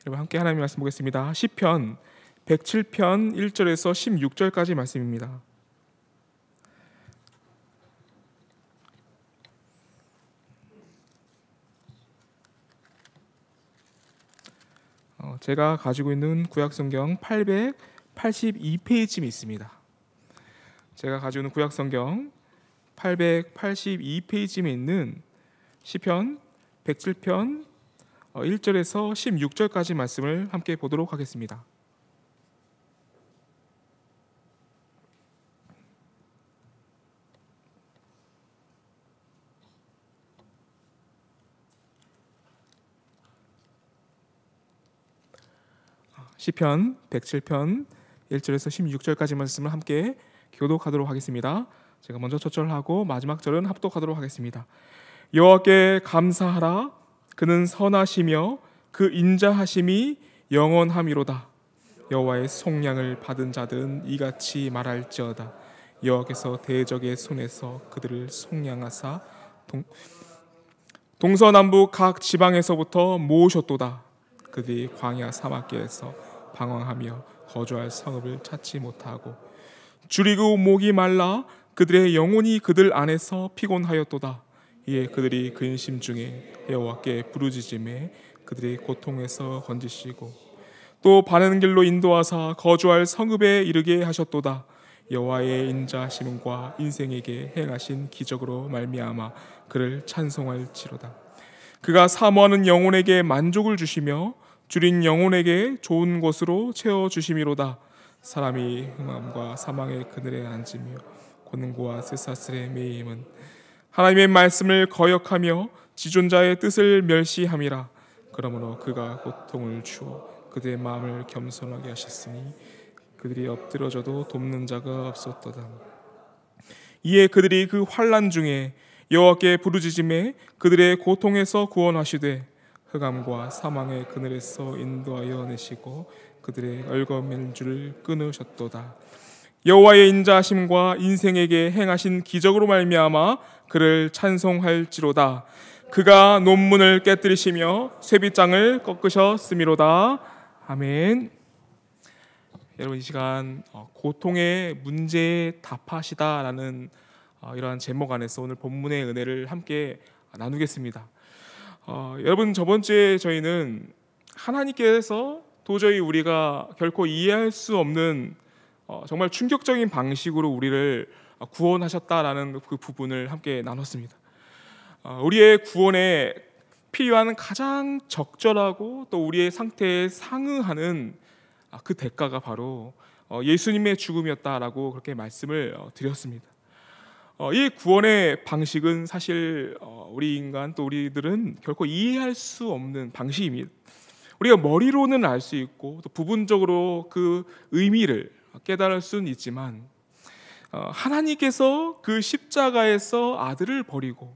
여러분 함께 하나님의 말씀 보겠습니다. 시편 107편 1절에서 16절까지 말씀입니다. 제가 가지고 있는 구약성경 882페이지에 있습니다. 제가 가지고 있는 구약성경 882페이지에 있는 시편 107편 1절에서 16절까지 말씀을 함께 보도록 하겠습니다. 시편 107편 1절에서 16절까지 말씀을 함께 교독하도록 하겠습니다. 제가 먼저 첫 절을 하고 마지막 절은 합독하도록 하겠습니다. 여호와께 감사하라. 그는 선하시며 그 인자하심이 영원함이로다. 여호와의 속량을 받은 자들은 이같이 말할지어다. 여호와께서 대적의 손에서 그들을 속량하사 동서남북 각 지방에서부터 모으셨도다. 그들이 광야 사막길에서 방황하며 거주할 성읍을 찾지 못하고 줄이고 목이 말라 그들의 영혼이 그들 안에서 피곤하였도다. 이에 그들이 근심 중에 여호와께 부르짖음에 그들의 고통에서 건지시고 또 바른 길로 인도하사 거주할 성읍에 이르게 하셨도다. 여호와의 인자하심과 인생에게 행하신 기적으로 말미암아 그를 찬송할지로다. 그가 사모하는 영혼에게 만족을 주시며 줄인 영혼에게 좋은 곳으로 채워주심이로다. 사람이 흑암과 사망의 그늘에 앉으며 곤고와 쇠사슬에 매임은 하나님의 말씀을 거역하며 지존자의 뜻을 멸시함이라. 그러므로 그가 고통을 주어 그들의 마음을 겸손하게 하셨으니 그들이 엎드러져도 돕는 자가 없었도다. 이에 그들이 그 환난 중에 여호와께 부르짖음에 그들의 고통에서 구원하시되 흑암과 사망의 그늘에서 인도하여 내시고 그들의 얽어맨 줄을 끊으셨도다. 여호와의 인자하심과 인생에게 행하신 기적으로 말미암아 그를 찬송할지로다. 그가 논문을 깨뜨리시며 쇠빗장을 꺾으셨음이로다. 아멘. 여러분, 이 시간 고통의 문제에 답하시다라는 이러한 제목 안에서 오늘 본문의 은혜를 함께 나누겠습니다. 여러분, 저번 주에 저희는 하나님께서 도저히 우리가 결코 이해할 수 없는 정말 충격적인 방식으로 우리를 구원하셨다라는 그 부분을 함께 나눴습니다. 우리의 구원에 필요한 가장 적절하고 또 우리의 상태에 상응하는 그 대가가 바로 예수님의 죽음이었다라고 그렇게 말씀을 드렸습니다. 이 구원의 방식은 사실 우리 인간 또 우리들은 결코 이해할 수 없는 방식입니다. 우리가 머리로는 알 수 있고 또 부분적으로 그 의미를 깨달을 수는 있지만 하나님께서 그 십자가에서 아들을 버리고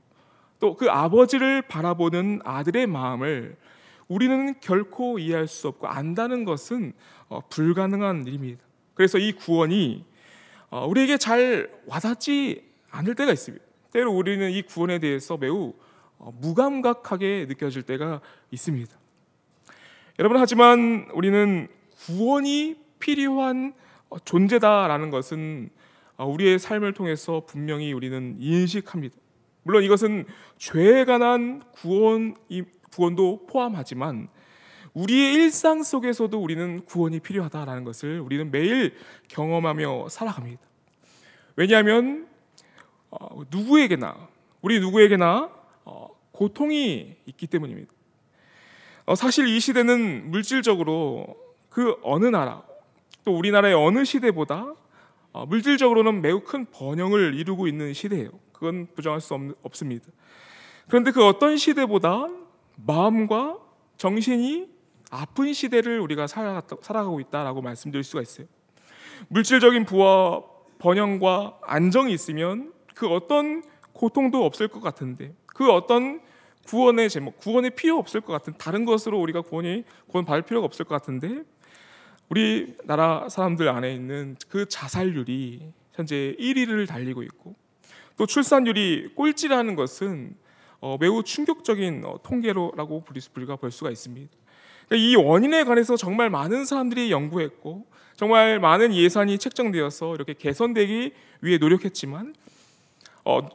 또 그 아버지를 바라보는 아들의 마음을 우리는 결코 이해할 수 없고 안다는 것은 불가능한 일입니다. 그래서 이 구원이 우리에게 잘 와닿지 않을 때가 있습니다. 때로 우리는 이 구원에 대해서 매우 무감각하게 느껴질 때가 있습니다. 여러분, 하지만 우리는 구원이 필요한 존재다라는 것은 우리의 삶을 통해서 분명히 우리는 인식합니다. 물론 이것은 죄에 관한 구원도 포함하지만 우리의 일상 속에서도 우리는 구원이 필요하다라는 것을 우리는 매일 경험하며 살아갑니다. 왜냐하면 우리 누구에게나 고통이 있기 때문입니다. 사실 이 시대는 물질적으로 그 어느 나라 또 우리나라의 어느 시대보다 물질적으로는 매우 큰 번영을 이루고 있는 시대예요. 그건 부정할 수 없습니다. 그런데 그 어떤 시대보다 마음과 정신이 아픈 시대를 우리가 살아가고 있다라고 말씀드릴 수가 있어요. 물질적인 부와 번영과 안정이 있으면 그 어떤 고통도 없을 것 같은데 그 어떤 구원의 제목, 구원이 필요 없을 것 같은 다른 것으로 우리가 구원 받을 필요가 없을 것 같은데 우리나라 사람들 안에 있는 그 자살률이 현재 1위를 달리고 있고 또 출산율이 꼴찌라는 것은 매우 충격적인 통계라고 우리가 볼 수가 있습니다. 이 원인에 관해서 정말 많은 사람들이 연구했고 정말 많은 예산이 책정되어서 이렇게 개선되기 위해 노력했지만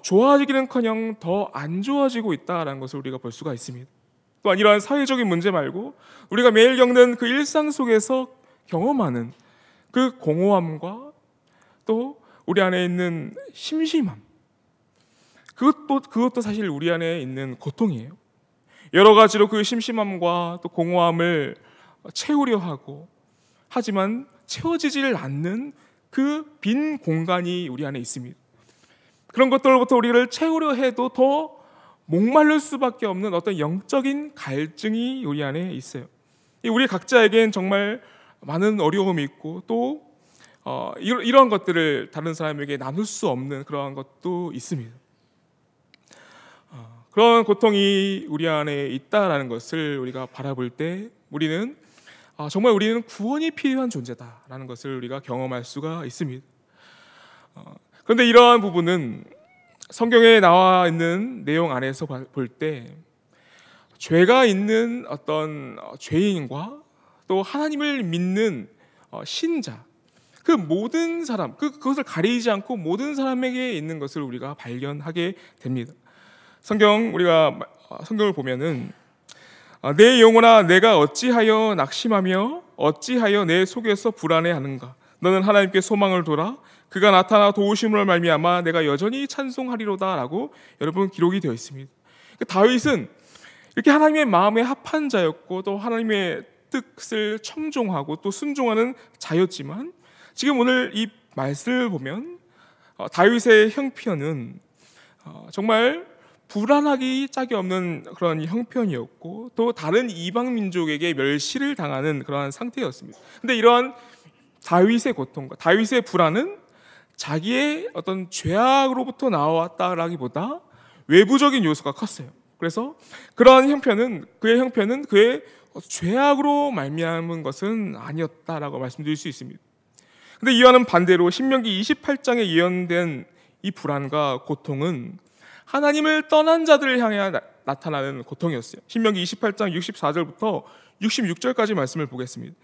좋아지기는커녕 더 안 좋아지고 있다는 것을 우리가 볼 수가 있습니다. 또한 이러한 사회적인 문제 말고 우리가 매일 겪는 그 일상 속에서 경험하는 그 공허함과 또 우리 안에 있는 심심함, 그것도 사실 우리 안에 있는 고통이에요. 여러 가지로 그 심심함과 또 공허함을 채우려 하고 하지만 채워지질 않는 그 빈 공간이 우리 안에 있습니다. 그런 것들로부터 우리를 채우려 해도 더 목마를 수밖에 없는 어떤 영적인 갈증이 우리 안에 있어요. 우리 각자에겐 정말 많은 어려움이 있고 또 이런 것들을 다른 사람에게 나눌 수 없는 그러한 것도 있습니다. 그런 고통이 우리 안에 있다라는 것을 우리가 바라볼 때 우리는 정말 우리는 구원이 필요한 존재다라는 것을 우리가 경험할 수가 있습니다. 그런데 이러한 부분은 성경에 나와 있는 내용 안에서 볼 때 죄가 있는 어떤 죄인과 또 하나님을 믿는 신자, 그 모든 사람, 그것을 가리지 않고 모든 사람에게 있는 것을 우리가 발견하게 됩니다. 우리가 성경을 보면은 내 영혼아 내가 어찌하여 낙심하며 어찌하여 내 속에서 불안해하는가. 너는 하나님께 소망을 둬라. 그가 나타나 도우심으로 말미암아 내가 여전히 찬송하리로다라고 여러분 기록이 되어 있습니다. 다윗은 이렇게 하나님의 마음에 합한 자였고 또 하나님의 뜻을 청종하고 또 순종하는 자였지만 지금 오늘 이 말씀을 보면 다윗의 형편은 정말 불안하기 짝이 없는 그런 형편이었고 또 다른 이방 민족에게 멸시를 당하는 그러한 상태였습니다. 근데 이러한 다윗의 고통과 다윗의 불안은 자기의 어떤 죄악으로부터 나왔다라기보다 외부적인 요소가 컸어요. 그래서 그러한 그의 형편은 그의 죄악으로 말미암은 것은 아니었다라고 말씀드릴 수 있습니다. 근데 이와는 반대로 신명기 28장에 예언된 이 불안과 고통은 하나님을 떠난 자들을 향해 나타나는 고통이었어요. 신명기 28장 64절부터 66절까지 말씀을 보겠습니다.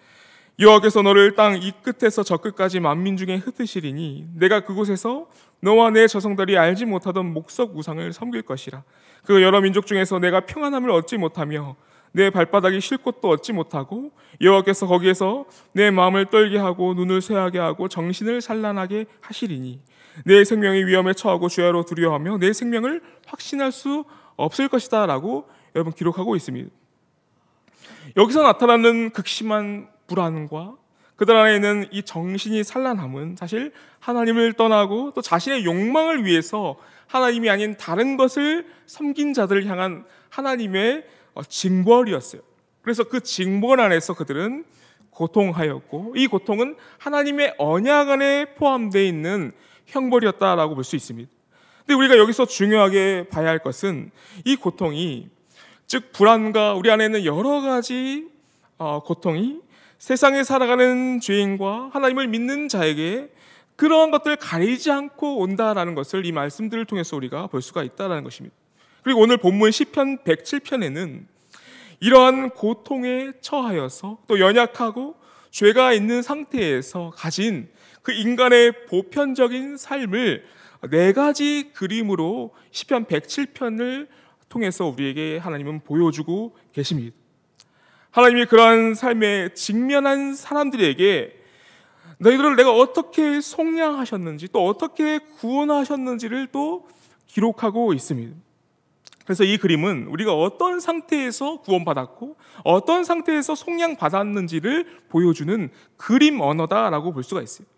여호와께서 너를 땅 이 끝에서 저 끝까지 만민 중에 흩으시리니 내가 그곳에서 너와 내 저성들이 알지 못하던 목석 우상을 섬길 것이라. 그 여러 민족 중에서 내가 평안함을 얻지 못하며 내 발바닥이 쉴 곳도 얻지 못하고 여호와께서 거기에서 내 마음을 떨게 하고 눈을 쇠하게 하고 정신을 산란하게 하시리니 내 생명이 위험에 처하고 죄로 두려워하며 내 생명을 확신할 수 없을 것이다 라고 여러분 기록하고 있습니다. 여기서 나타나는 극심한 불안과 그들 안에 있는 이 정신이 산란함은 사실 하나님을 떠나고 또 자신의 욕망을 위해서 하나님이 아닌 다른 것을 섬긴 자들을 향한 하나님의 징벌이었어요. 그래서 그 징벌 안에서 그들은 고통하였고 이 고통은 하나님의 언약 안에 포함되어 있는 형벌이었다라고 볼 수 있습니다. 근데 우리가 여기서 중요하게 봐야 할 것은 이 고통이 즉 불안과 우리 안에 있는 여러 가지 고통이 세상에 살아가는 죄인과 하나님을 믿는 자에게 그러한 것들을 가리지 않고 온다라는 것을 이 말씀들을 통해서 우리가 볼 수가 있다는 것입니다. 그리고 오늘 본문 시편 107편에는 이러한 고통에 처하여서 또 연약하고 죄가 있는 상태에서 가진 그 인간의 보편적인 삶을 네 가지 그림으로 시편 107편을 통해서 우리에게 하나님은 보여주고 계십니다. 하나님이 그러한 삶에 직면한 사람들에게 너희들을 내가 어떻게 속량하셨는지 또 어떻게 구원하셨는지를 또 기록하고 있습니다. 그래서 이 그림은 우리가 어떤 상태에서 구원받았고 어떤 상태에서 속량받았는지를 보여주는 그림 언어다라고 볼 수가 있어요.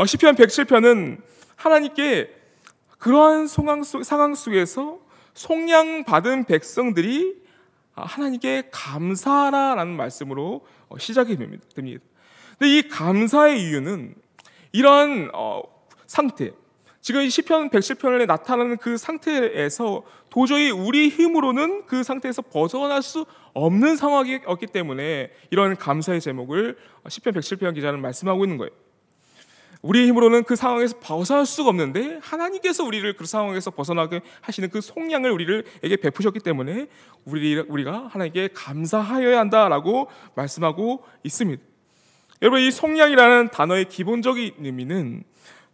시편 107편은 하나님께 그러한 상황 속에서 속량받은 백성들이 하나님께 감사하라는 말씀으로 시작이 됩니다. 근데 이 감사의 이유는 이런 상태, 지금 이 시편 107편에 나타나는 그 상태에서 도저히 우리 힘으로는 그 상태에서 벗어날 수 없는 상황이었기 때문에 이런 감사의 제목을 시편 107편 기자는 말씀하고 있는 거예요. 우리의 힘으로는 그 상황에서 벗어날 수가 없는데 하나님께서 우리를 그 상황에서 벗어나게 하시는 그 속량을 우리에게 베푸셨기 때문에 우리가 하나님께 감사하여야 한다라고 말씀하고 있습니다. 여러분, 이 속량이라는 단어의 기본적인 의미는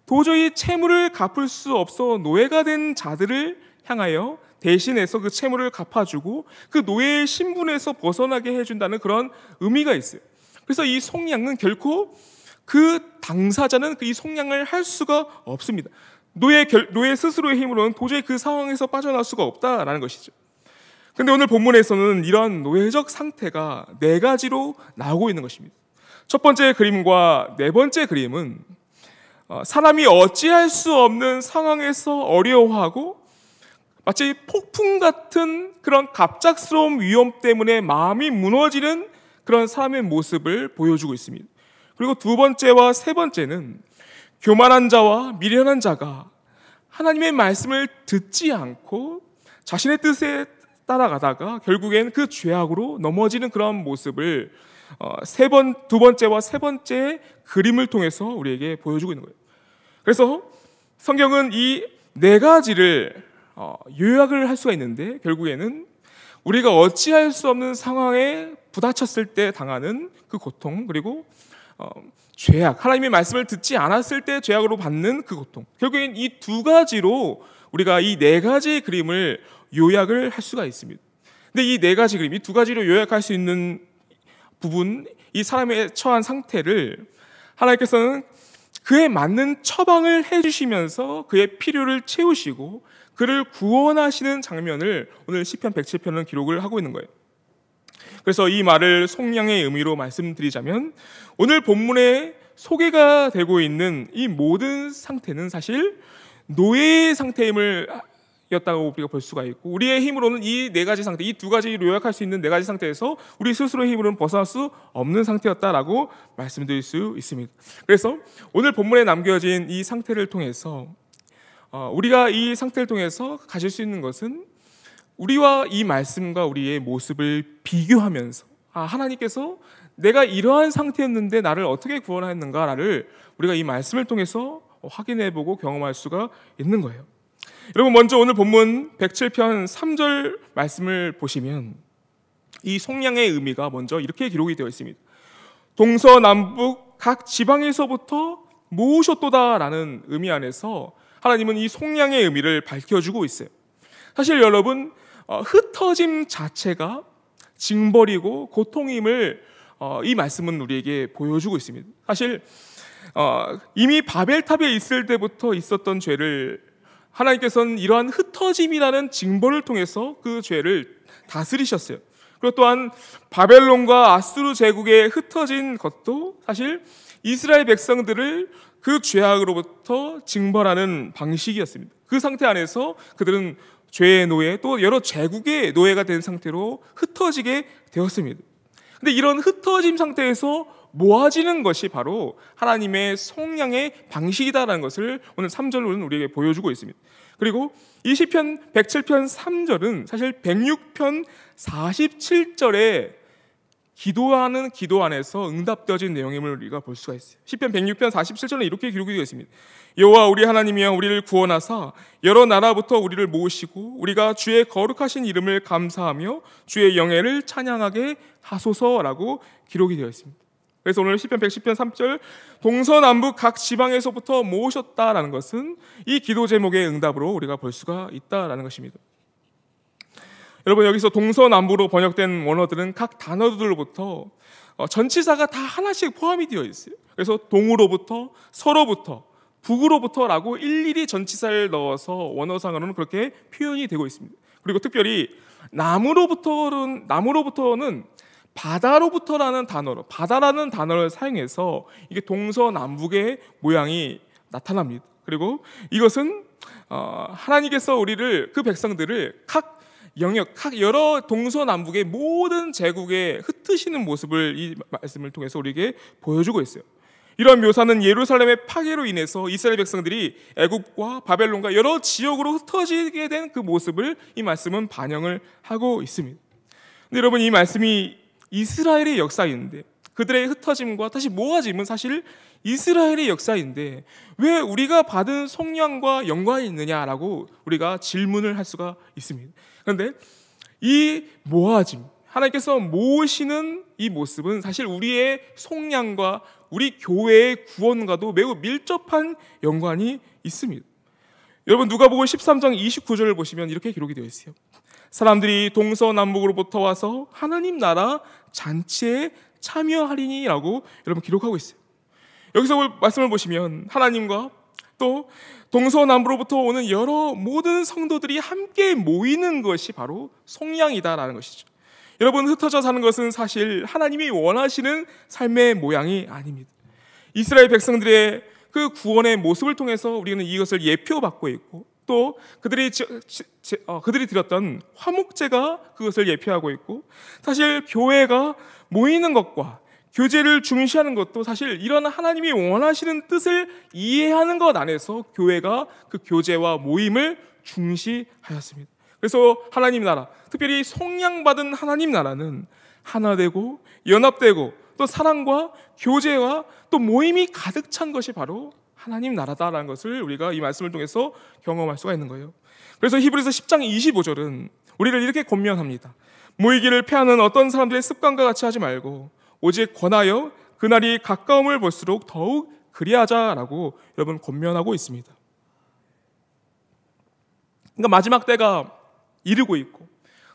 도저히 채무를 갚을 수 없어 노예가 된 자들을 향하여 대신해서 그 채무를 갚아주고 그 노예의 신분에서 벗어나게 해준다는 그런 의미가 있어요. 그래서 이 속량은 결코 그 당사자는 이 속량을 할 수가 없습니다. 노예 스스로의 힘으로는 도저히 그 상황에서 빠져나올 수가 없다라는 것이죠. 그런데 오늘 본문에서는 이러한 노예적 상태가 네 가지로 나오고 있는 것입니다. 첫 번째 그림과 네 번째 그림은 사람이 어찌할 수 없는 상황에서 어려워하고 마치 폭풍 같은 그런 갑작스러운 위험 때문에 마음이 무너지는 그런 사람의 모습을 보여주고 있습니다. 그리고 두 번째와 세 번째는 교만한 자와 미련한 자가 하나님의 말씀을 듣지 않고 자신의 뜻에 따라가다가 결국엔 그 죄악으로 넘어지는 그런 모습을 두 번째와 세 번째 그림을 통해서 우리에게 보여주고 있는 거예요. 그래서 성경은 이 네 가지를 요약을 할 수가 있는데 결국에는 우리가 어찌할 수 없는 상황에 부닥쳤을 때 당하는 그 고통, 그리고 죄악, 하나님의 말씀을 듣지 않았을 때 죄악으로 받는 그 고통, 결국엔 이 두 가지로 우리가 이 네 가지의 그림을 요약을 할 수가 있습니다. 근데 이 네 가지 그림, 이 두 가지로 요약할 수 있는 부분, 이 사람의 처한 상태를 하나님께서는 그에 맞는 처방을 해주시면서 그의 필요를 채우시고 그를 구원하시는 장면을 오늘 시편 107편은 기록을 하고 있는 거예요. 그래서 이 말을 속량의 의미로 말씀드리자면 오늘 본문에 소개가 되고 있는 이 모든 상태는 사실 노예의 상태임을 였다고 우리가 볼 수가 있고, 우리의 힘으로는 이 네 가지 상태, 이 두 가지로 요약할 수 있는 네 가지 상태에서 우리 스스로의 힘으로는 벗어날 수 없는 상태였다라고 말씀드릴 수 있습니다. 그래서 오늘 본문에 남겨진 이 상태를 통해서 우리가 이 상태를 통해서 가질 수 있는 것은 우리와 이 말씀과 우리의 모습을 비교하면서 하나님께서 내가 이러한 상태였는데 나를 어떻게 구원하였는가를 우리가 이 말씀을 통해서 확인해보고 경험할 수가 있는 거예요. 여러분, 먼저 오늘 본문 107편 3절 말씀을 보시면 이 속량의 의미가 먼저 이렇게 기록이 되어 있습니다. 동서남북 각 지방에서부터 모으셨도다라는 의미 안에서 하나님은 이 속량의 의미를 밝혀주고 있어요. 사실 여러분, 흩어짐 자체가 징벌이고 고통임을 이 말씀은 우리에게 보여주고 있습니다. 사실 이미 바벨탑에 있을 때부터 있었던 죄를 하나님께서는 이러한 흩어짐이라는 징벌을 통해서 그 죄를 다스리셨어요. 그리고 또한 바벨론과 아수르 제국에 흩어진 것도 사실 이스라엘 백성들을 그 죄악으로부터 징벌하는 방식이었습니다. 그 상태 안에서 그들은 죄의 노예, 또 여러 제국의 노예가 된 상태로 흩어지게 되었습니다. 근데 이런 흩어짐 상태에서 모아지는 것이 바로 하나님의 속량의 방식이다라는 것을 오늘 3절로는 우리에게 보여주고 있습니다. 그리고 이 시편 107편 3절은 사실 106편 47절에 기도하는 기도 안에서 응답되어진 내용임을 우리가 볼 수가 있어요. 시편 106편 47절은 이렇게 기록이 되어 있습니다. 여호와 우리 하나님이여 우리를 구원하사 여러 나라부터 우리를 모으시고 우리가 주의 거룩하신 이름을 감사하며 주의 영예를 찬양하게 하소서라고 기록이 되어 있습니다. 그래서 오늘 시편 110편 3절 동서남북 각 지방에서부터 모으셨다라는 것은 이 기도 제목의 응답으로 우리가 볼 수가 있다라는 것입니다. 여러분, 여기서 동서남북으로 번역된 원어들은 각 단어들로부터 전치사가 다 하나씩 포함이 되어 있어요. 그래서 동으로부터, 서로부터, 북으로부터라고 일일이 전치사를 넣어서 원어상으로는 그렇게 표현이 되고 있습니다. 그리고 특별히 남으로부터는 바다로부터라는 단어로, 바다라는 단어를 사용해서 이게 동서남북의 모양이 나타납니다. 그리고 이것은 하나님께서 우리를, 그 백성들을 각 영역, 각 여러 동서남북의 모든 제국에 흩으시는 모습을 이 말씀을 통해서 우리에게 보여주고 있어요. 이런 묘사는 예루살렘의 파괴로 인해서 이스라엘 백성들이 애굽과 바벨론과 여러 지역으로 흩어지게 된 그 모습을 이 말씀은 반영을 하고 있습니다. 근데 여러분, 이 말씀이 이스라엘의 역사인데 그들의 흩어짐과 다시 모아짐은 사실 이스라엘의 역사인데 왜 우리가 받은 속량과 연관이 있느냐라고 우리가 질문을 할 수가 있습니다. 그런데 이 모아짐, 하나님께서 모으시는 이 모습은 사실 우리의 속량과 우리 교회의 구원과도 매우 밀접한 연관이 있습니다. 여러분 누가복음 13장 29절을 보시면 이렇게 기록이 되어 있어요. 사람들이 동서남북으로부터 와서 하나님 나라 잔치에 참여하리니라고 여러분 기록하고 있어요. 여기서 말씀을 보시면 하나님과 또 동서남북으로부터 오는 여러 모든 성도들이 함께 모이는 것이 바로 속량이다라는 것이죠. 여러분 흩어져 사는 것은 사실 하나님이 원하시는 삶의 모양이 아닙니다. 이스라엘 백성들의 그 구원의 모습을 통해서 우리는 이것을 예표받고 있고 또 그들이 드렸던 화목제가 그것을 예표하고 있고 사실 교회가 모이는 것과 교제를 중시하는 것도 사실 이런 하나님이 원하시는 뜻을 이해하는 것 안에서 교회가 그 교제와 모임을 중시하였습니다. 그래서 하나님 나라, 특별히 속량받은 하나님 나라는 하나 되고 연합되고 또 사랑과 교제와 또 모임이 가득 찬 것이 바로 하나님 나라다라는 것을 우리가 이 말씀을 통해서 경험할 수가 있는 거예요. 그래서 히브리서 10장 25절은 우리를 이렇게 권면합니다. 모이기를 패하는 어떤 사람들의 습관과 같이 하지 말고 오직 권하여 그날이 가까움을 볼수록 더욱 그리하자라고 여러분 권면하고 있습니다. 그러니까 마지막 때가 이르고 있고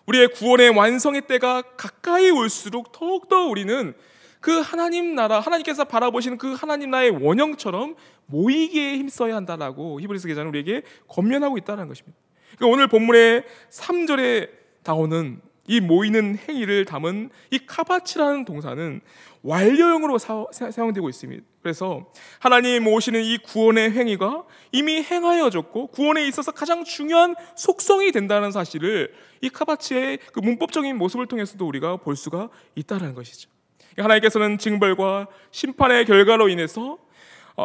우리의 구원의 완성의 때가 가까이 올수록 더욱더 우리는 그 하나님 나라, 하나님께서 바라보시는 그 하나님 나라의 원형처럼 모이기에 힘써야 한다라고 히브리서 기자는 우리에게 권면하고 있다는 것입니다. 그러니까 오늘 본문의 3절에 나오는 이 모이는 행위를 담은 이 카바치라는 동사는 완료형으로 사용되고 있습니다. 그래서 하나님 모으시는 이 구원의 행위가 이미 행하여졌고 구원에 있어서 가장 중요한 속성이 된다는 사실을 이 카바치의 그 문법적인 모습을 통해서도 우리가 볼 수가 있다는 것이죠. 하나님께서는 징벌과 심판의 결과로 인해서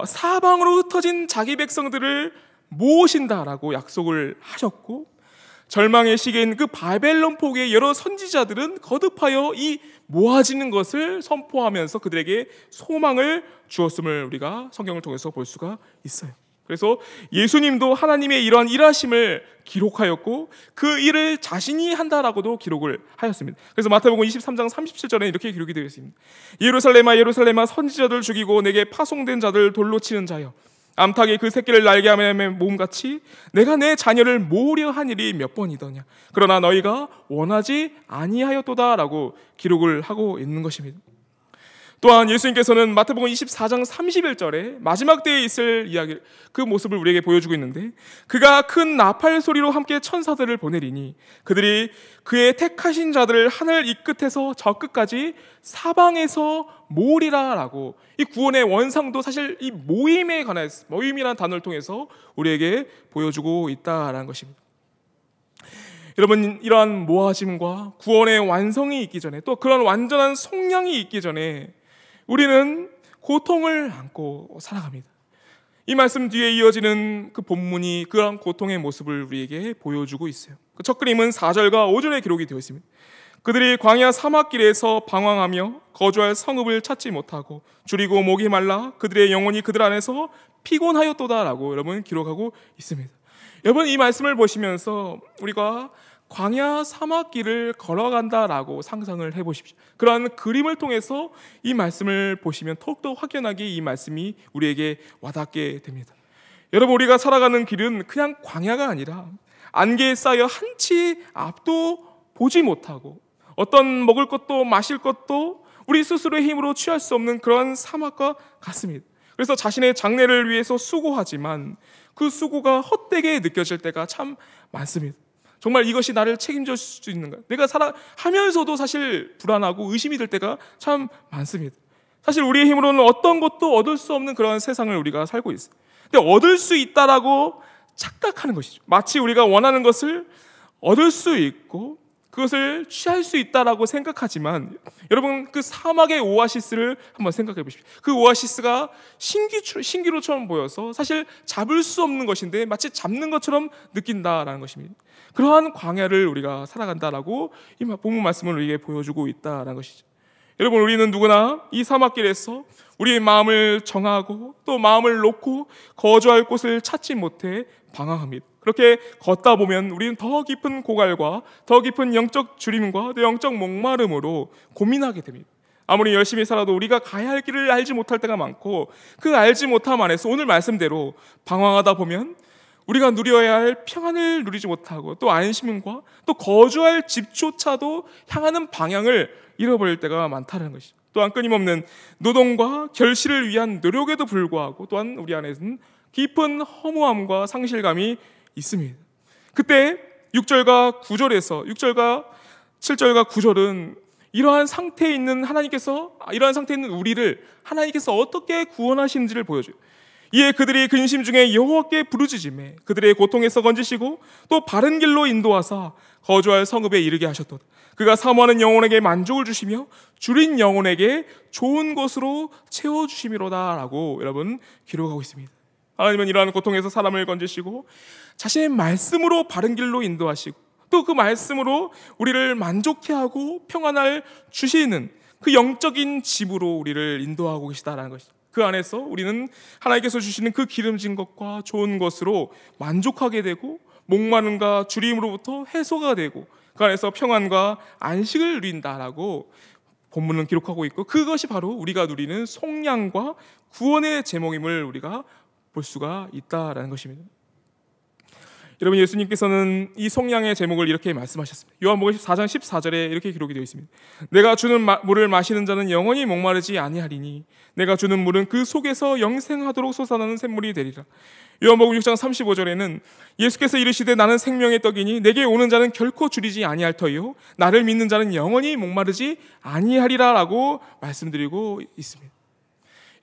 사방으로 흩어진 자기 백성들을 모으신다라고 약속을 하셨고 절망의 시기인 그 바벨론 포기의 여러 선지자들은 거듭하여 이 모아지는 것을 선포하면서 그들에게 소망을 주었음을 우리가 성경을 통해서 볼 수가 있어요. 그래서 예수님도 하나님의 이러한 일하심을 기록하였고 그 일을 자신이 한다라고도 기록을 하였습니다. 그래서 마태복음 23장 37절에 이렇게 기록이 되어 있습니다. 예루살렘아 예루살렘아 선지자들 죽이고 내게 파송된 자들 돌로 치는 자여 암탉이 그 새끼를 날게 하면 몸같이 내가 내 자녀를 모으려 한 일이 몇 번이더냐 그러나 너희가 원하지 아니하였도다라고 기록을 하고 있는 것입니다. 또한 예수님께서는 마태복음 24장 31절에 마지막 때에 있을 이야기 그 모습을 우리에게 보여주고 있는데 그가 큰 나팔 소리로 함께 천사들을 보내리니 그들이 그의 택하신 자들을 하늘 이 끝에서 저 끝까지 사방에서 모으리라라고 이 구원의 원상도 사실 이 모임에 관해서 모임이라는 단어를 통해서 우리에게 보여주고 있다라는 것입니다. 여러분 이러한 모아짐과 구원의 완성이 있기 전에 또 그런 완전한 속량이 있기 전에 우리는 고통을 안고 살아갑니다. 이 말씀 뒤에 이어지는 그 본문이 그런 고통의 모습을 우리에게 보여주고 있어요. 그 첫 그림은 4절과 5절에 기록이 되어 있습니다. 그들이 광야 사막길에서 방황하며 거주할 성읍을 찾지 못하고 줄이고 목이 말라 그들의 영혼이 그들 안에서 피곤하였도다라고 여러분 기록하고 있습니다. 여러분 이 말씀을 보시면서 우리가 광야 사막길을 걸어간다라고 상상을 해보십시오. 그러한 그림을 통해서 이 말씀을 보시면 더욱더 확연하게 이 말씀이 우리에게 와닿게 됩니다. 여러분 우리가 살아가는 길은 그냥 광야가 아니라 안개에 쌓여 한치 앞도 보지 못하고 어떤 먹을 것도 마실 것도 우리 스스로의 힘으로 취할 수 없는 그런 사막과 같습니다. 그래서 자신의 장래를 위해서 수고하지만 그 수고가 헛되게 느껴질 때가 참 많습니다. 정말 이것이 나를 책임질 수 있는가? 내가 살아가면서도 사실 불안하고 의심이 들 때가 참 많습니다. 사실 우리의 힘으로는 어떤 것도 얻을 수 없는 그런 세상을 우리가 살고 있어요. 근데 얻을 수 있다라고 착각하는 것이죠. 마치 우리가 원하는 것을 얻을 수 있고 그것을 취할 수 있다라고 생각하지만 여러분 그 사막의 오아시스를 한번 생각해 보십시오. 그 오아시스가 신기루처럼 보여서 사실 잡을 수 없는 것인데 마치 잡는 것처럼 느낀다라는 것입니다. 그러한 광야를 우리가 살아간다라고 이 본문 말씀을 우리에게 보여주고 있다라는 것이죠. 여러분, 우리는 누구나 이 사막길에서 우리의 마음을 정하고 또 마음을 놓고 거주할 곳을 찾지 못해 방황합니다. 그렇게 걷다 보면 우리는 더 깊은 고갈과 더 깊은 영적 주림과 또 영적 목마름으로 고민하게 됩니다. 아무리 열심히 살아도 우리가 가야 할 길을 알지 못할 때가 많고, 그 알지 못함 안에서 오늘 말씀대로 방황하다 보면 우리가 누려야 할 평안을 누리지 못하고 또 안심과 또 거주할 집조차도 향하는 방향을 잃어버릴 때가 많다는 것이죠. 또한 끊임없는 노동과 결실을 위한 노력에도 불구하고 또한 우리 안에는 깊은 허무함과 상실감이 있습니다. 그때 6절과 9절에서 6절과 7절과 9절은 이러한 상태에 있는 이러한 상태에 있는 우리를 하나님께서 어떻게 구원하시는지를 보여줘요. 이에 그들이 근심 중에 여호와께 부르짖음에 그들의 고통에서 건지시고 또 바른 길로 인도하사 거주할 성읍에 이르게 하셨도다. 그가 사모하는 영혼에게 만족을 주시며 줄인 영혼에게 좋은 곳으로 채워주심이로다 라고 여러분 기록하고 있습니다. 하나님은 이러한 고통에서 사람을 건지시고 자신의 말씀으로 바른 길로 인도하시고 또 그 말씀으로 우리를 만족해 하고 평안을 주시는 그 영적인 집으로 우리를 인도하고 계시다라는 것이죠. 그 안에서 우리는 하나님께서 주시는 그 기름진 것과 좋은 것으로 만족하게 되고 목마름과 주림으로부터 해소가 되고 그 안에서 평안과 안식을 누린다라고 본문은 기록하고 있고, 그것이 바로 우리가 누리는 속량과 구원의 제목임을 우리가 볼 수가 있다라는 것입니다. 여러분, 예수님께서는 이 속량의 제목을 이렇게 말씀하셨습니다. 요한복음 4장 14절에 이렇게 기록이 되어 있습니다. 내가 주는 물을 마시는 자는 영원히 목마르지 아니하리니 내가 주는 물은 그 속에서 영생하도록 솟아나는 샘물이 되리라. 요한복음 6장 35절에는 예수께서 이르시되 나는 생명의 떡이니 내게 오는 자는 결코 줄이지 아니할 터이요 나를 믿는 자는 영원히 목마르지 아니하리라 라고 말씀드리고 있습니다.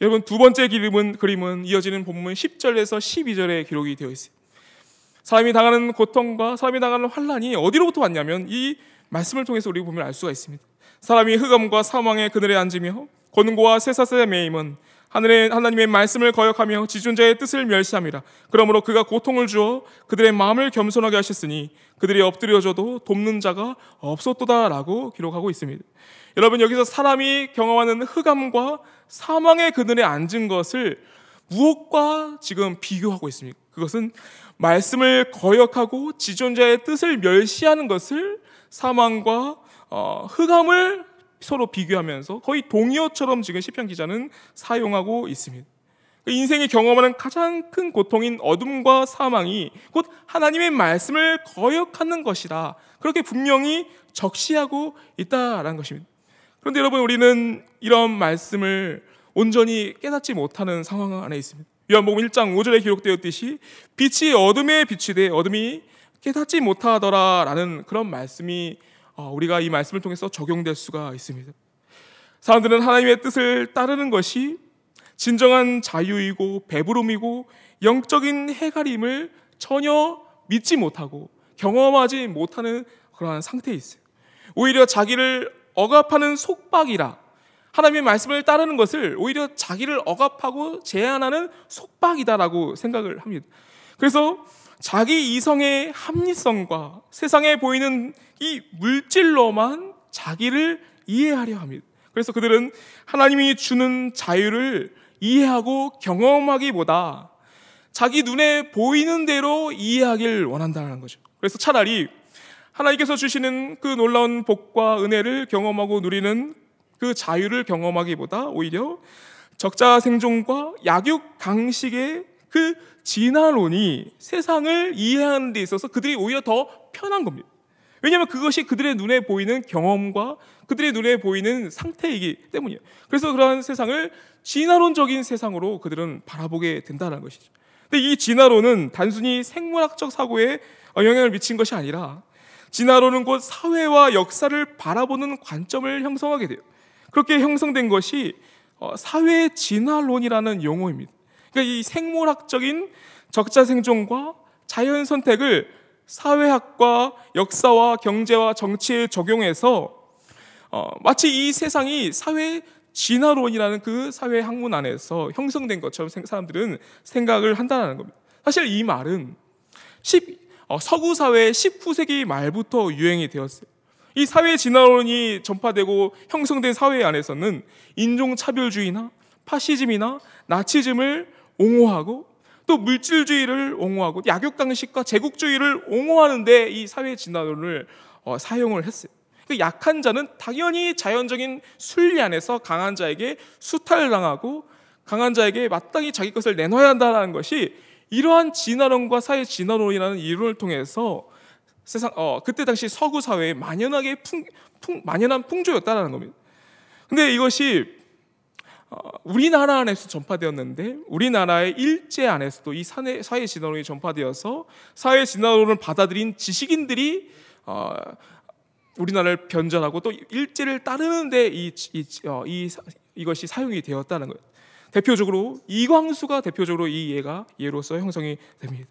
여러분, 두 번째 그림은 이어지는 본문 10절에서 12절에 기록이 되어 있습니다. 사람이 당하는 고통과 사람이 당하는 환난이 어디로부터 왔냐면 이 말씀을 통해서 우리 보면 알 수가 있습니다. 사람이 흑암과 사망의 그늘에 앉으며 권고와 쇠사슬에 매임은 하나님의 말씀을 거역하며 지존자의 뜻을 멸시함이라. 그러므로 그가 고통을 주어 그들의 마음을 겸손하게 하셨으니 그들이 엎드려져도 돕는 자가 없었도다라고 기록하고 있습니다. 여러분, 여기서 사람이 경험하는 흑암과 사망의 그늘에 앉은 것을 무엇과 지금 비교하고 있습니까? 그것은 말씀을 거역하고 지존자의 뜻을 멸시하는 것을 사망과 흑암을 서로 비교하면서 거의 동의어처럼 지금 시편 기자는 사용하고 있습니다. 인생이 경험하는 가장 큰 고통인 어둠과 사망이 곧 하나님의 말씀을 거역하는 것이다, 그렇게 분명히 적시하고 있다라는 것입니다. 그런데 여러분, 우리는 이런 말씀을 온전히 깨닫지 못하는 상황 안에 있습니다. 요한복음 1장 5절에 기록되었듯이 빛이 어둠에 비치되 어둠이 깨닫지 못하더라라는 그런 말씀이 우리가 이 말씀을 통해서 적용될 수가 있습니다. 사람들은 하나님의 뜻을 따르는 것이 진정한 자유이고 배부름이고 영적인 해갈임을 전혀 믿지 못하고 경험하지 못하는 그러한 상태에 있어요. 오히려 자기를 억압하는 속박이라, 하나님의 말씀을 따르는 것을 오히려 자기를 억압하고 제한하는 속박이다라고 생각을 합니다. 그래서 자기 이성의 합리성과 세상에 보이는 이 물질로만 자기를 이해하려 합니다. 그래서 그들은 하나님이 주는 자유를 이해하고 경험하기보다 자기 눈에 보이는 대로 이해하길 원한다는 거죠. 그래서 차라리 하나님께서 주시는 그 놀라운 복과 은혜를 경험하고 누리는 그 자유를 경험하기보다 오히려 적자 생존과 약육 강식의 그 진화론이 세상을 이해하는 데 있어서 그들이 오히려 더 편한 겁니다. 왜냐하면 그것이 그들의 눈에 보이는 경험과 그들의 눈에 보이는 상태이기 때문이에요. 그래서 그러한 세상을 진화론적인 세상으로 그들은 바라보게 된다는 것이죠. 근데 이 진화론은 단순히 생물학적 사고에 영향을 미친 것이 아니라 진화론은 곧 사회와 역사를 바라보는 관점을 형성하게 돼요. 그렇게 형성된 것이 사회 진화론이라는 용어입니다. 그러니까 이 생물학적인 적자 생존과 자연 선택을 사회학과 역사와 경제와 정치에 적용해서 마치 이 세상이 사회 진화론이라는 그 사회 학문 안에서 형성된 것처럼 사람들은 생각을 한다는 겁니다. 사실 이 말은 서구 사회 19세기 말부터 유행이 되었어요. 이 사회 진화론이 전파되고 형성된 사회 안에서는 인종차별주의나 파시즘이나 나치즘을 옹호하고 또 물질주의를 옹호하고 약육강식과 제국주의를 옹호하는데 이 사회 진화론을 사용을 했어요. 약한 자는 당연히 자연적인 순리 안에서 강한 자에게 수탈당하고 강한 자에게 마땅히 자기 것을 내놔야 한다는 것이 이러한 진화론과 사회 진화론이라는 이론을 통해서 그때 당시 서구 사회에 만연한 풍조였다는 겁니다. 근데 이것이 우리나라 안에서 전파되었는데 우리나라의 일제 안에서도 이 사회 진화론이 전파되어서 사회 진화론을 받아들인 지식인들이 우리나라를 변절하고 또 일제를 따르는데 이것이 사용이 되었다는 거예요. 대표적으로 이광수가 대표적으로 이 예로서 형성이 됩니다.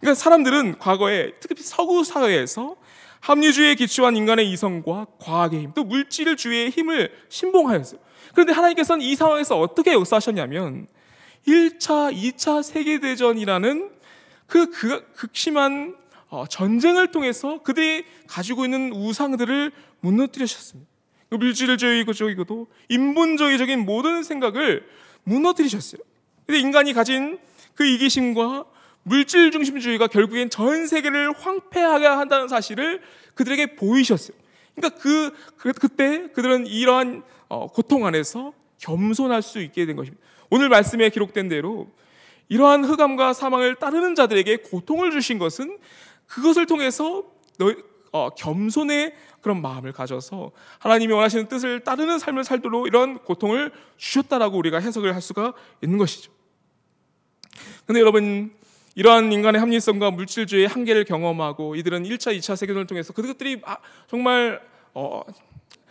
그러니까 사람들은 과거에 특히 서구 사회에서 합리주의에 기초한 인간의 이성과 과학의 힘, 또 물질주의의 힘을 신봉하였어요. 그런데 하나님께서는 이 상황에서 어떻게 역사하셨냐면 1차, 2차 세계대전이라는 그 극심한 전쟁을 통해서 그들이 가지고 있는 우상들을 무너뜨리셨습니다. 물질주의적이고도 인본주의적인 모든 생각을 무너뜨리셨어요. 근데 인간이 가진 그 이기심과 물질 중심주의가 결국엔 전 세계를 황폐하게 한다는 사실을 그들에게 보이셨어요. 그러니까 그때 그들은 이러한 고통 안에서 겸손할 수 있게 된 것입니다. 오늘 말씀에 기록된 대로 이러한 흑암과 사망을 따르는 자들에게 고통을 주신 것은 그것을 통해서 겸손의 그런 마음을 가져서 하나님이 원하시는 뜻을 따르는 삶을 살도록 이런 고통을 주셨다라고 우리가 해석을 할 수가 있는 것이죠. 그런데 여러분, 이러한 인간의 합리성과 물질주의의 한계를 경험하고 이들은 1차, 2차 세계대전을 통해서 그들이 정말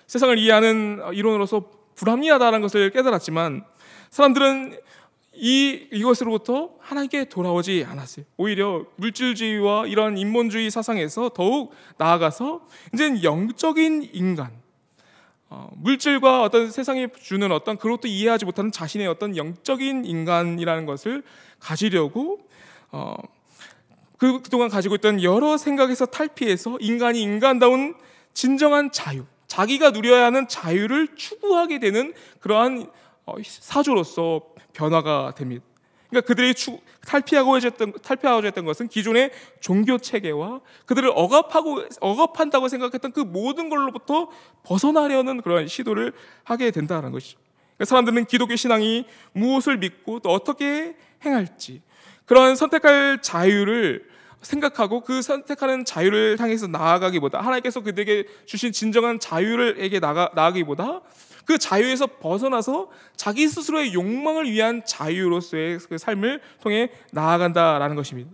세상을 이해하는 이론으로서 불합리하다는 것을 깨달았지만 사람들은 이것으로부터 하나님께 돌아오지 않았어요. 오히려 물질주의와 이런 인본주의 사상에서 더욱 나아가서 이제는 영적인 인간, 물질과 어떤 세상이 주는 어떤 그것도 이해하지 못하는 자신의 어떤 영적인 인간이라는 것을 가지려고 그동안 가지고 있던 여러 생각에서 탈피해서 인간이 인간다운 진정한 자유, 자기가 누려야 하는 자유를 추구하게 되는 그러한 사조로서 변화가 됩니다. 그러니까 그들이 탈피하고자 했던 것은 기존의 종교 체계와 그들을 억압한다고 생각했던 그 모든 걸로부터 벗어나려는 그런 시도를 하게 된다는 것이죠. 그러니까 사람들은 기독교 신앙이 무엇을 믿고 또 어떻게 행할지 그런 선택할 자유를 생각하고 그 선택하는 자유를 향해서 나아가기보다 하나님께서 그들에게 주신 진정한 자유를에게 나아가기보다 그 자유에서 벗어나서 자기 스스로의 욕망을 위한 자유로서의 그 삶을 통해 나아간다라는 것입니다.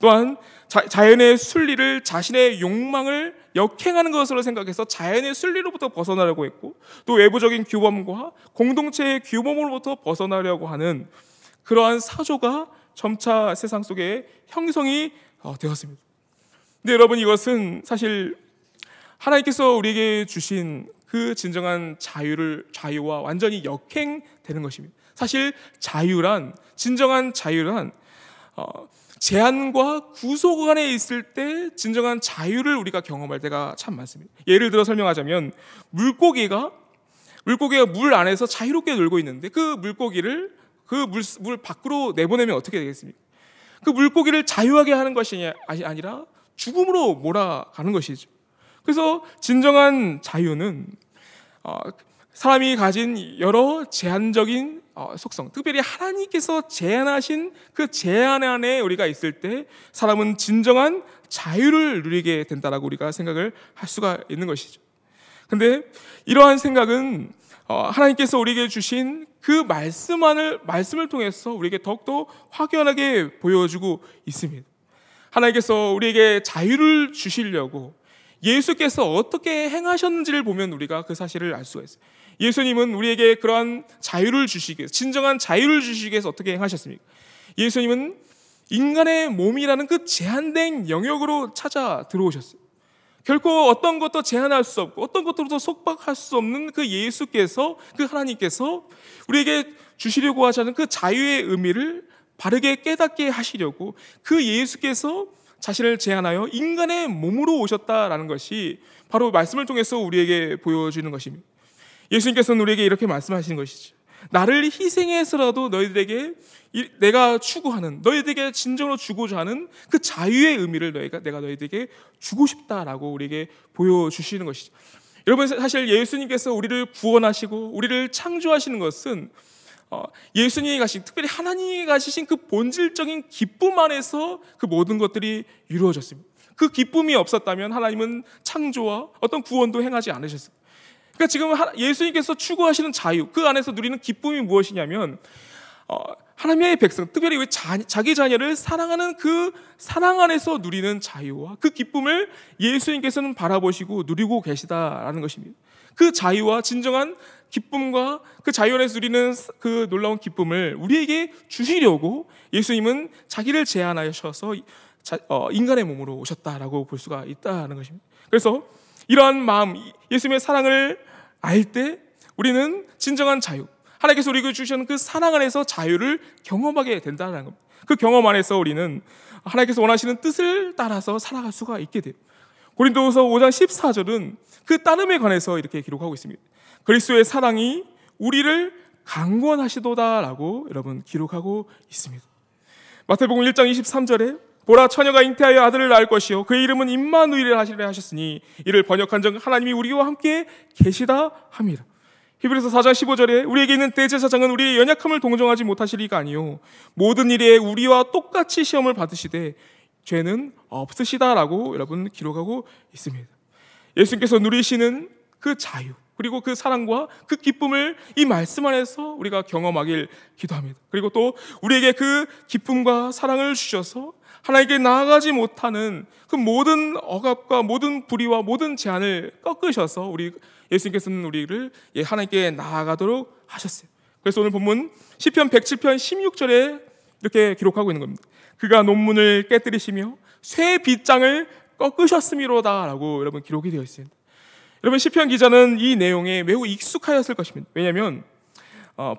또한 자연의 순리를 자신의 욕망을 역행하는 것으로 생각해서 자연의 순리로부터 벗어나려고 했고 또 외부적인 규범과 공동체의 규범으로부터 벗어나려고 하는 그러한 사조가 점차 세상 속에 형성이 되었습니다. 근데 여러분, 이것은 사실 하나님께서 우리에게 주신 그 진정한 자유와 완전히 역행되는 것입니다. 사실 진정한 자유란 제한과 구속 안에 있을 때 진정한 자유를 우리가 경험할 때가 참 많습니다. 예를 들어 설명하자면 물고기가 물 안에서 자유롭게 놀고 있는데 그 물고기를 물 밖으로 내보내면 어떻게 되겠습니까? 그 물고기를 자유하게 하는 것이 아니라 죽음으로 몰아가는 것이죠. 그래서 진정한 자유는 사람이 가진 여러 제한적인 속성, 특별히 하나님께서 제한하신 그 제한 안에 우리가 있을 때 사람은 진정한 자유를 누리게 된다라고 우리가 생각을 할 수가 있는 것이죠. 근데 이러한 생각은 하나님께서 우리에게 주신 그 말씀을 통해서 우리에게 더욱더 확연하게 보여주고 있습니다. 하나님께서 우리에게 자유를 주시려고 예수께서 어떻게 행하셨는지를 보면 우리가 그 사실을 알 수가 있어요. 예수님은 우리에게 그러한 자유를 주시기 위해서, 진정한 자유를 주시기 위해서 어떻게 행하셨습니까? 예수님은 인간의 몸이라는 그 제한된 영역으로 찾아 들어오셨어요. 결코 어떤 것도 제한할 수 없고 어떤 것들도 속박할 수 없는 그 예수께서, 그 하나님께서 우리에게 주시려고 하시는 그 자유의 의미를 바르게 깨닫게 하시려고 그 예수께서 자신을 제한하여 인간의 몸으로 오셨다라는 것이 바로 말씀을 통해서 우리에게 보여주는 것입니다. 예수님께서는 우리에게 이렇게 말씀하시는 것이죠. 나를 희생해서라도 너희들에게 내가 추구하는, 너희들에게 진정으로 주고자 하는 그 자유의 의미를 내가 너희들에게 주고 싶다라고 우리에게 보여주시는 것이죠. 여러분, 사실 예수님께서 우리를 구원하시고 우리를 창조하시는 것은 예수님이 가신, 특별히 하나님이 가지신 그 본질적인 기쁨 안에서 그 모든 것들이 이루어졌습니다. 그 기쁨이 없었다면 하나님은 창조와 어떤 구원도 행하지 않으셨습니다. 그러니까 지금 예수님께서 추구하시는 자유, 그 안에서 누리는 기쁨이 무엇이냐면 하나님의 백성, 특별히 자기 자녀를 사랑하는 그 사랑 안에서 누리는 자유와 그 기쁨을 예수님께서는 바라보시고 누리고 계시다라는 것입니다. 그 자유와 진정한 기쁨과 그 자유 안에서 누리는 그 놀라운 기쁨을 우리에게 주시려고 예수님은 자기를 제한하셔서 인간의 몸으로 오셨다라고 볼 수가 있다는 것입니다. 그래서 이러한 마음, 예수님의 사랑을 알 때 우리는 진정한 자유, 하나님께서 우리에게 주시는 그 사랑 안에서 자유를 경험하게 된다는 겁니다. 그 경험 안에서 우리는 하나님께서 원하시는 뜻을 따라서 살아갈 수가 있게 돼요. 고린도후서 5장 14절은 그 따름에 관해서 이렇게 기록하고 있습니다. 그리스도의 사랑이 우리를 강권하시도다라고 여러분 기록하고 있습니다. 마태복음 1장 23절에 보라, 처녀가 잉태하여 아들을 낳을 것이요 그의 이름은 임마누엘이라 하시리라 하셨으니 이를 번역한 적 하나님이 우리와 함께 계시다 함이라. 히브리서 4장 15절에 우리에게 있는 대제사장은 우리의 연약함을 동정하지 못하시리가 아니요 모든 일에 우리와 똑같이 시험을 받으시되 죄는 없으시다라고 여러분 기록하고 있습니다. 예수님께서 누리시는 그 자유, 그리고 그 사랑과 그 기쁨을 이 말씀 안에서 우리가 경험하길 기도합니다. 그리고 또 우리에게 그 기쁨과 사랑을 주셔서 하나님께 나아가지 못하는 그 모든 억압과 모든 불의와 모든 제한을 꺾으셔서 우리 예수님께서는 우리를 하나님께 나아가도록 하셨어요. 그래서 오늘 본문 시편 107편 16절에 이렇게 기록하고 있는 겁니다. 그가 논문을 깨뜨리시며 쇠 빗장을 꺾으셨음이로다 라고 여러분 기록이 되어 있습니다. 여러분, 시편 기자는 이 내용에 매우 익숙하였을 것입니다. 왜냐하면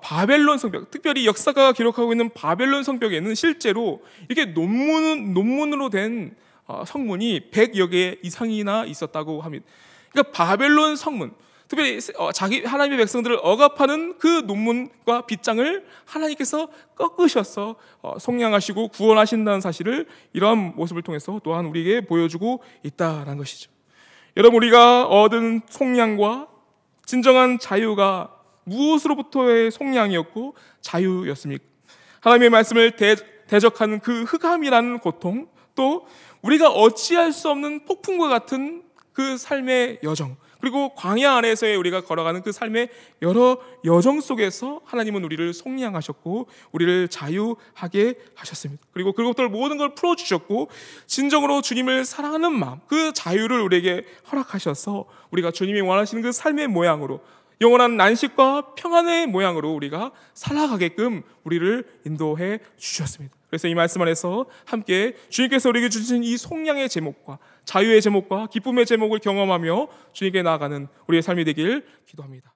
바벨론 성벽, 특별히 역사가가 기록하고 있는 바벨론 성벽에는 실제로 이렇게 논문으로 된 성문이 100여 개 이상이나 있었다고 합니다. 그러니까 바벨론 성문, 특별히 하나님의 백성들을 억압하는 그 논문과 빗장을 하나님께서 꺾으셔서 속량하시고 구원하신다는 사실을 이러한 모습을 통해서 또한 우리에게 보여주고 있다는 것이죠. 여러분, 우리가 얻은 속량과 진정한 자유가 무엇으로부터의 속량이었고 자유였습니까? 하나님의 말씀을 대적하는 그 흑암이라는 고통, 또 우리가 어찌할 수 없는 폭풍과 같은 그 삶의 여정, 그리고 광야 안에서의 우리가 걸어가는 그 삶의 여러 여정 속에서 하나님은 우리를 속량하셨고 우리를 자유하게 하셨습니다. 그리고 그것들 모든 걸 풀어주셨고 진정으로 주님을 사랑하는 마음, 그 자유를 우리에게 허락하셔서 우리가 주님이 원하시는 그 삶의 모양으로, 영원한 난식과 평안의 모양으로 우리가 살아가게끔 우리를 인도해 주셨습니다. 그래서 이 말씀 안에서 함께 주님께서 우리에게 주신 이 속량의 제목과 자유의 제목과 기쁨의 제목을 경험하며 주님께 나아가는 우리의 삶이 되길 기도합니다.